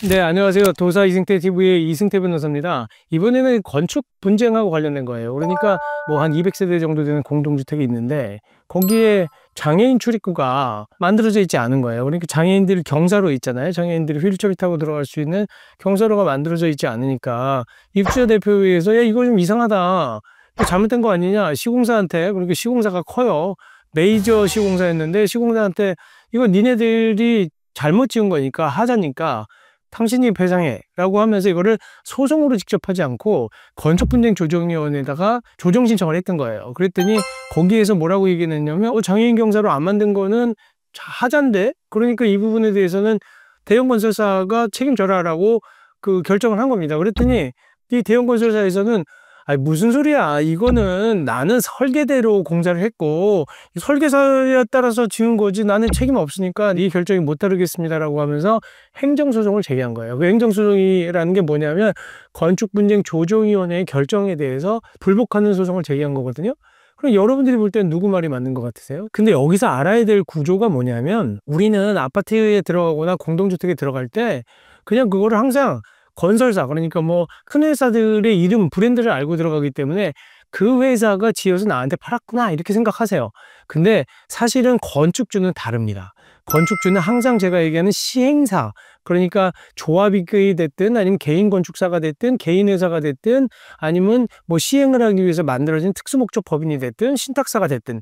네, 안녕하세요. 도사 이승태 TV의 이승태 변호사입니다. 이번에는 건축 분쟁하고 관련된 거예요. 그러니까 뭐 한 200세대 정도 되는 공동주택이 있는데 거기에 장애인 출입구가 만들어져 있지 않은 거예요. 그러니까 장애인들 경사로 있잖아요. 장애인들이 휠체어 타고 들어갈 수 있는 경사로가 만들어져 있지 않으니까 입주자 대표회에서 야, 이거 좀 이상하다. 이거 잘못된 거 아니냐. 시공사한테, 그리고 시공사가 커요. 메이저 시공사였는데 시공사한테 이거 니네들이 잘못 지은 거니까 하자니까 당신이 배상해 라고 하면서 이거를 소송으로 직접 하지 않고 건축분쟁조정위원회에다가 조정 신청을 했던 거예요. 그랬더니 거기에서 뭐라고 얘기를 했냐면 장애인 경사로 안 만든 거는 하자인데, 그러니까 이 부분에 대해서는 대형건설사가 책임져라 라고 그 결정을 한 겁니다. 그랬더니 이 대형건설사에서는 아니 무슨 소리야, 이거는 나는 설계대로 공사를 했고 설계사에 따라서 지은 거지 나는 책임 없으니까 네 결정이 못 따르겠습니다라고 하면서 행정소송을 제기한 거예요. 그 행정소송이라는 게 뭐냐면 건축분쟁조정위원회의 결정에 대해서 불복하는 소송을 제기한 거거든요. 그럼 여러분들이 볼 때는 누구 말이 맞는 것 같으세요? 근데 여기서 알아야 될 구조가 뭐냐면 우리는 아파트에 들어가거나 공동주택에 들어갈 때 그냥 그거를 항상 건설사, 그러니까 뭐 큰 회사들의 이름, 브랜드를 알고 들어가기 때문에 그 회사가 지어서 나한테 팔았구나 이렇게 생각하세요. 근데 사실은 건축주는 다릅니다. 건축주는 항상 제가 얘기하는 시행사, 그러니까 조합이 됐든 아니면 개인 건축사가 됐든 개인 회사가 됐든 아니면 뭐 시행을 하기 위해서 만들어진 특수목적 법인이 됐든 신탁사가 됐든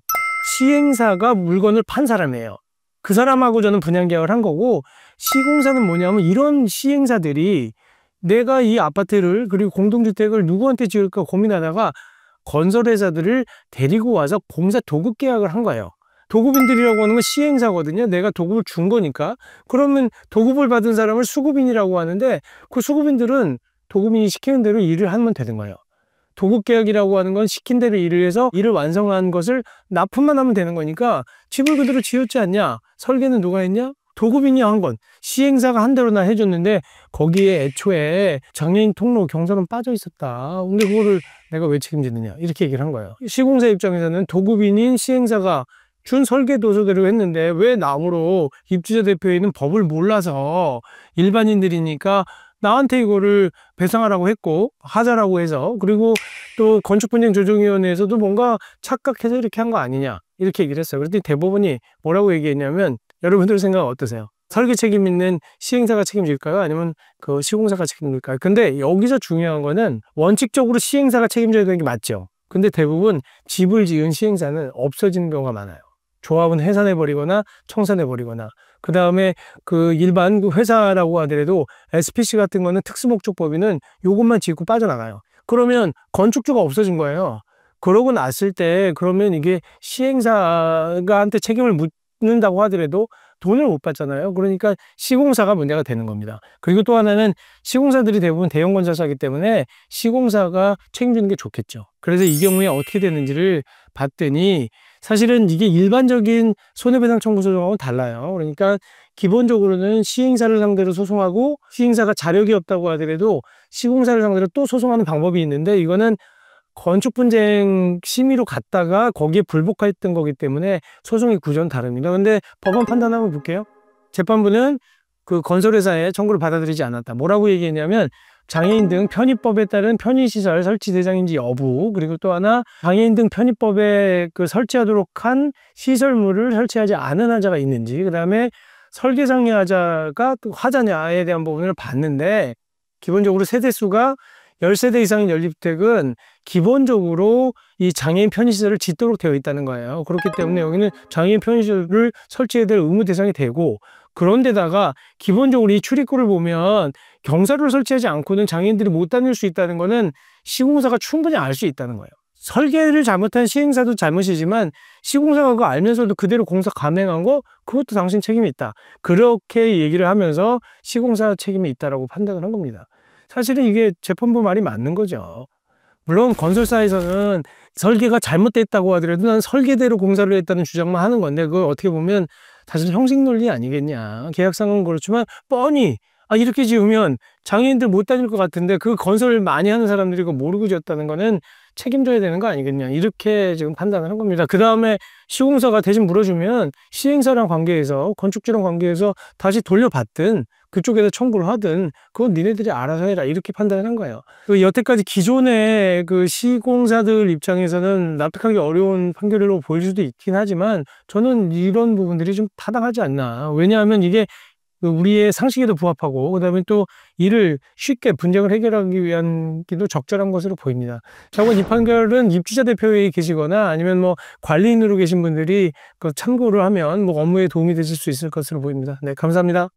시행사가 물건을 판 사람이에요. 그 사람하고 저는 분양계약을 한 거고, 시공사는 뭐냐면 이런 시행사들이 내가 이 아파트를 그리고 공동주택을 누구한테 지을까 고민하다가 건설회사들을 데리고 와서 공사 도급 계약을 한 거예요. 도급인들이라고 하는 건 시행사거든요. 내가 도급을 준 거니까. 그러면 도급을 받은 사람을 수급인이라고 하는데 그 수급인들은 도급인이 시키는 대로 일을 하면 되는 거예요. 도급계약이라고 하는 건 시킨 대로 일을 해서 일을 완성한 것을 납품만 하면 되는 거니까 집을 그대로 지었지 않냐? 설계는 누가 했냐? 도급인이 한 건, 시행사가 한 대로나 해줬는데 거기에 애초에 장애인 통로 경사는 빠져 있었다. 근데 그거를 내가 왜 책임지느냐 이렇게 얘기를 한 거예요. 시공사 입장에서는 도급인인 시행사가 준 설계 도서대로 했는데 왜 남으로 입주자 대표회는 법을 몰라서 일반인들이니까 나한테 이거를 배상하라고 했고 하자라고 해서, 그리고 또 건축분쟁조정위원회에서도 뭔가 착각해서 이렇게 한 거 아니냐 이렇게 얘기를 했어요. 그랬더니 대법원이 뭐라고 얘기했냐면, 여러분들 생각은 어떠세요? 설계 책임 있는 시행사가 책임질까요? 아니면 그 시공사가 책임질까요? 근데 여기서 중요한 거는 원칙적으로 시행사가 책임져야 되는 게 맞죠. 근데 대부분 집을 지은 시행사는 없어지는 경우가 많아요. 조합은 해산해버리거나 청산해버리거나, 그 다음에 그 일반 그 회사라고 하더라도 SPC 같은 거는 특수목적법인은 요것만 짓고 빠져나가요. 그러면 건축주가 없어진 거예요. 그러고 났을 때 그러면 이게 시행사한테 책임을 묻는다고 하더라도 돈을 못 받잖아요. 그러니까 시공사가 문제가 되는 겁니다. 그리고 또 하나는 시공사들이 대부분 대형 건설사이기 때문에 시공사가 책임지는 게 좋겠죠. 그래서 이 경우에 어떻게 되는지를 봤더니 사실은 이게 일반적인 손해배상 청구 소송하고는 달라요. 그러니까 기본적으로는 시행사를 상대로 소송하고, 시행사가 자력이 없다고 하더라도 시공사를 상대로 또 소송하는 방법이 있는데, 이거는 건축분쟁 심의로 갔다가 거기에 불복했던 거기 때문에 소송의 구조는 다릅니다. 근데 법원 판단 한번 볼게요. 재판부는 그 건설회사에 청구를 받아들이지 않았다. 뭐라고 얘기했냐면 장애인 등 편의법에 따른 편의시설 설치 대상인지 여부, 그리고 또 하나 장애인 등 편의법에 그 설치하도록 한 시설물을 설치하지 않은 하자가 있는지, 그 다음에 설계상의 하자가 또 하자냐에 대한 부분을 봤는데, 기본적으로 세대수가 10세대 이상인 연립주택은 기본적으로 이 장애인 편의시설을 짓도록 되어 있다는 거예요. 그렇기 때문에 여기는 장애인 편의시설을 설치해야 될 의무 대상이 되고, 그런데다가 기본적으로 이 출입구를 보면 경사로를 설치하지 않고는 장애인들이 못 다닐 수 있다는 거는 시공사가 충분히 알 수 있다는 거예요. 설계를 잘못한 시행사도 잘못이지만 시공사가 그거 알면서도 그대로 공사 감행한 거, 그것도 당신 책임이 있다. 그렇게 얘기를 하면서 시공사 책임이 있다라고 판단을 한 겁니다. 사실은 이게 재판부 말이 맞는 거죠. 물론 건설사에서는 설계가 잘못됐다고 하더라도 난 설계대로 공사를 했다는 주장만 하는 건데, 그걸 어떻게 보면 사실 형식 논리 아니겠냐. 계약상은 그렇지만 뻔히 이렇게 지으면 장애인들 못 다닐 것 같은데 그 건설 많이 하는 사람들이 그거 모르고 지었다는 거는 책임져야 되는 거 아니겠냐, 이렇게 지금 판단을 한 겁니다. 그 다음에 시공사가 대신 물어주면 시행사랑 관계해서, 건축주랑 관계해서 다시 돌려받든 그쪽에다 청구를 하든 그건 니네들이 알아서 해라 이렇게 판단을 한 거예요. 여태까지 기존의 그 시공사들 입장에서는 납득하기 어려운 판결로 보일 수도 있긴 하지만 저는 이런 부분들이 좀 타당하지 않나. 왜냐하면 이게 우리의 상식에도 부합하고 그다음에 또 이를 쉽게 분쟁을 해결하기 위한 기도 적절한 것으로 보입니다. 자고 이 판결은 입주자 대표회에 계시거나 아니면 뭐 관리인으로 계신 분들이 그 참고를 하면 뭐 업무에 도움이 되실 수 있을 것으로 보입니다. 네, 감사합니다.